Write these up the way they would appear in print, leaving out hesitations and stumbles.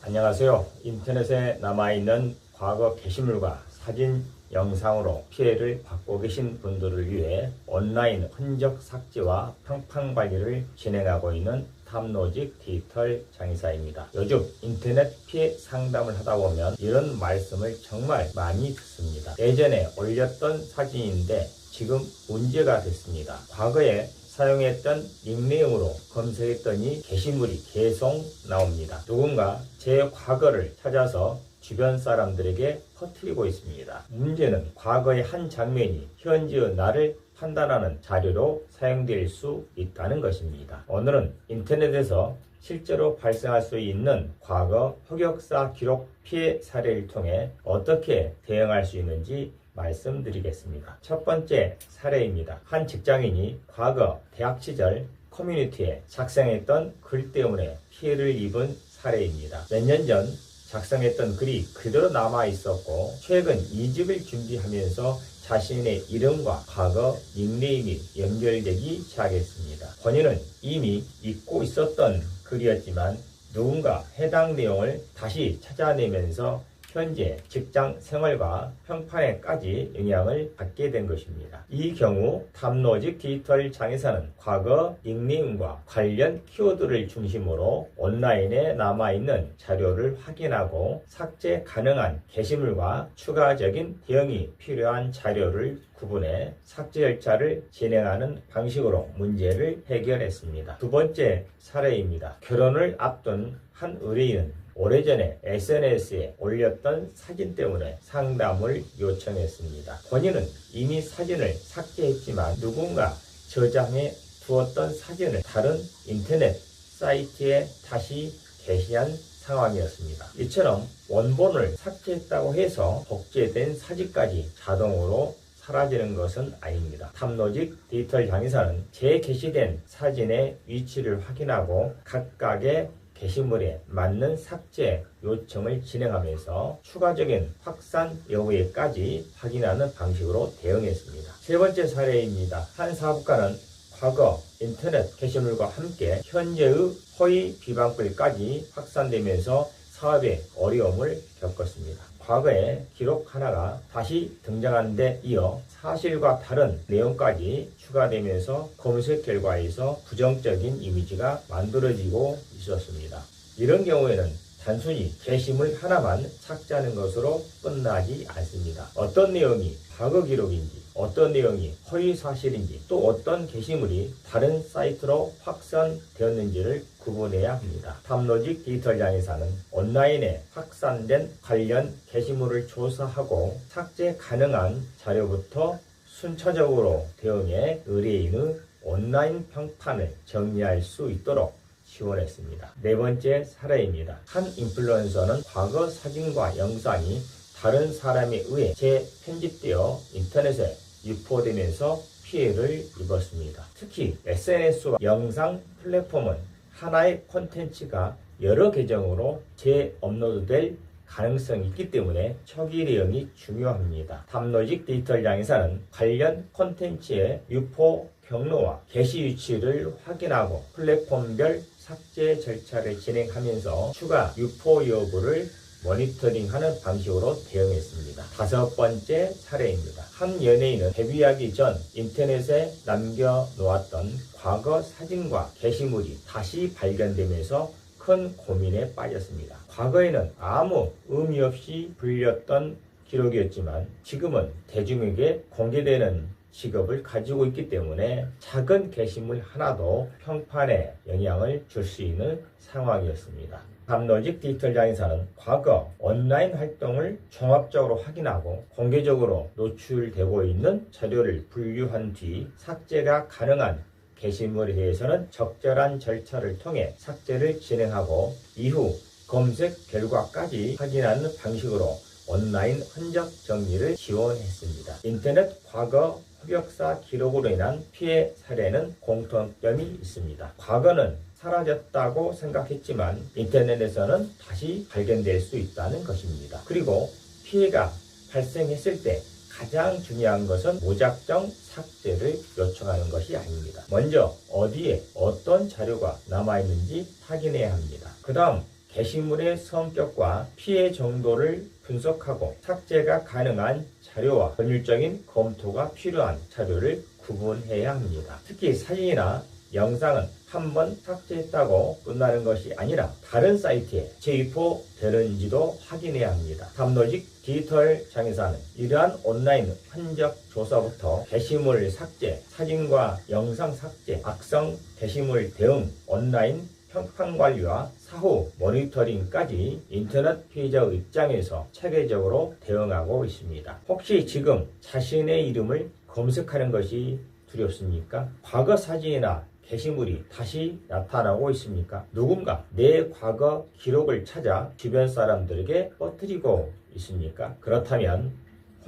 안녕하세요. 인터넷에 남아있는 과거 게시물과 사진, 영상으로 피해를 받고 계신 분들을 위해 온라인 흔적 삭제와 평판 관리를 진행하고 있는 탑로직 디지털 장의사입니다. 요즘 인터넷 피해 상담을 하다 보면 이런 말씀을 정말 많이 듣습니다. 예전에 올렸던 사진인데 지금 문제가 됐습니다. 과거에 사용했던 닉네임으로 검색했더니 게시물이 계속 나옵니다. 누군가 제 과거를 찾아서 주변 사람들에게 퍼뜨리고 있습니다. 문제는 과거의 한 장면이 현재의 나를 판단하는 자료로 사용될 수 있다는 것입니다. 오늘은 인터넷에서 실제로 발생할 수 있는 과거 흑역사 기록 피해 사례를 통해 어떻게 대응할 수 있는지 말씀드리겠습니다. 첫 번째 사례입니다. 한 직장인이 과거 대학 시절 커뮤니티에 작성했던 글 때문에 피해를 입은 사례입니다. 몇 년 전 작성했던 글이 그대로 남아 있었고 최근 이직을 준비하면서 자신의 이름과 과거 닉네임이 연결되기 시작했습니다. 본인은 이미 잊고 있었던 글이었지만 누군가 해당 내용을 다시 찾아내면서 현재 직장 생활과 평판에까지 영향을 받게 된 것입니다. 이 경우 탑로직 디지털 장의사는 과거 닉네임과 관련 키워드를 중심으로 온라인에 남아있는 자료를 확인하고 삭제 가능한 게시물과 추가적인 대응이 필요한 자료를 구분해 삭제 절차를 진행하는 방식으로 문제를 해결했습니다. 두 번째 사례입니다. 결혼을 앞둔 한 의뢰인은 오래전에 SNS에 올렸던 사진 때문에 상담을 요청했습니다. 본인은 이미 사진을 삭제했지만 누군가 저장해 두었던 사진을 다른 인터넷 사이트에 다시 게시한 상황이었습니다. 이처럼 원본을 삭제했다고 해서 복제된 사진까지 자동으로 사라지는 것은 아닙니다. 탑로직 디지털 장의사는 재게시된 사진의 위치를 확인하고 각각의 게시물에 맞는 삭제 요청을 진행하면서 추가적인 확산 여부에까지 확인하는 방식으로 대응했습니다. 세 번째 사례입니다. 한 사업가는 과거 인터넷 게시물과 함께 현재의 허위 비방글까지 확산되면서 사업에 어려움을 겪었습니다. 과거의 기록 하나가 다시 등장한 데 이어 사실과 다른 내용까지 추가되면서 검색 결과에서 부정적인 이미지가 만들어지고 있었습니다. 이런 경우에는 단순히 게시물 하나만 삭제하는 것으로 끝나지 않습니다. 어떤 내용이 과거 기록인지, 어떤 내용이 허위 사실인지, 또 어떤 게시물이 다른 사이트로 확산되었는지를 구분해야 합니다. 탑로직 디지털 장의사는 온라인에 확산된 관련 게시물을 조사하고 삭제 가능한 자료부터 순차적으로 대응해 의뢰인의 온라인 평판을 정리할 수 있도록 지원했습니다. 네 번째 사례입니다. 한 인플루언서는 과거 사진과 영상이 다른 사람에 의해 재편집되어 인터넷에 유포되면서 피해를 입었습니다. 특히 SNS와 영상 플랫폼은 하나의 콘텐츠가 여러 계정으로 재업로드될 가능성이 있기 때문에 초기 대응이 중요합니다. 탑로직 디지털 장의사는 관련 콘텐츠의 유포 경로와 게시 위치를 확인하고 플랫폼별 삭제 절차를 진행하면서 추가 유포 여부를 모니터링하는 방식으로 대응했습니다. 다섯 번째 사례입니다. 한 연예인은 데뷔하기 전 인터넷에 남겨놓았던 과거 사진과 게시물이 다시 발견되면서 큰 고민에 빠졌습니다. 과거에는 아무 의미 없이 불렸던 기록이었지만 지금은 대중에게 공개되는 직업을 가지고 있기 때문에 작은 게시물 하나도 평판에 영향을 줄 수 있는 상황이었습니다. 탑로직 디지털 장의사는 과거 온라인 활동을 종합적으로 확인하고 공개적으로 노출되고 있는 자료를 분류한 뒤 삭제가 가능한 게시물에 대해서는 적절한 절차를 통해 삭제를 진행하고 이후 검색 결과까지 확인하는 방식으로 온라인 흔적 정리를 지원했습니다. 인터넷 과거 흑역사 기록으로 인한 피해 사례는 공통점이 있습니다. 과거는 사라졌다고 생각했지만 인터넷에서는 다시 발견될 수 있다는 것입니다. 그리고 피해가 발생했을 때 가장 중요한 것은 무작정 삭제를 요청하는 것이 아닙니다. 먼저 어디에 어떤 자료가 남아있는지 확인해야 합니다. 그 다음 게시물의 성격과 피해 정도를 분석하고 삭제가 가능한 자료와 법률적인 검토가 필요한 자료를 구분해야 합니다. 특히 사진이나 영상은 한 번 삭제했다고 끝나는 것이 아니라 다른 사이트에 재유포되는지도 확인해야 합니다. 탐로직 디지털 장의사는 이러한 온라인 흔적 조사부터 게시물 삭제, 사진과 영상 삭제, 악성 게시물 대응, 온라인 평판 관리와 사후 모니터링까지 인터넷 피해자의 입장에서 체계적으로 대응하고 있습니다. 혹시 지금 자신의 이름을 검색하는 것이 두렵습니까? 과거 사진이나 게시물이 다시 나타나고 있습니까? 누군가 내 과거 기록을 찾아 주변 사람들에게 퍼뜨리고 있습니까? 그렇다면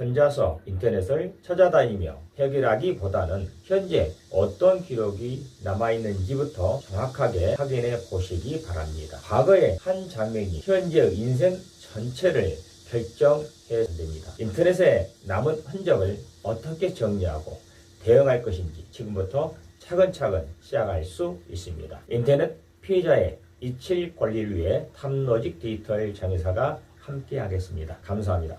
혼자서 인터넷을 찾아다니며 해결하기보다는 현재 어떤 기록이 남아있는지부터 정확하게 확인해 보시기 바랍니다. 과거의 한 장면이 현재의 인생 전체를 결정해야 됩니다. 인터넷에 남은 흔적을 어떻게 정리하고 대응할 것인지 지금부터 차근차근 시작할 수 있습니다. 인터넷 피해자의 이칠 권리를 위해 탐로직 디지털 장의사가 함께 하겠습니다. 감사합니다.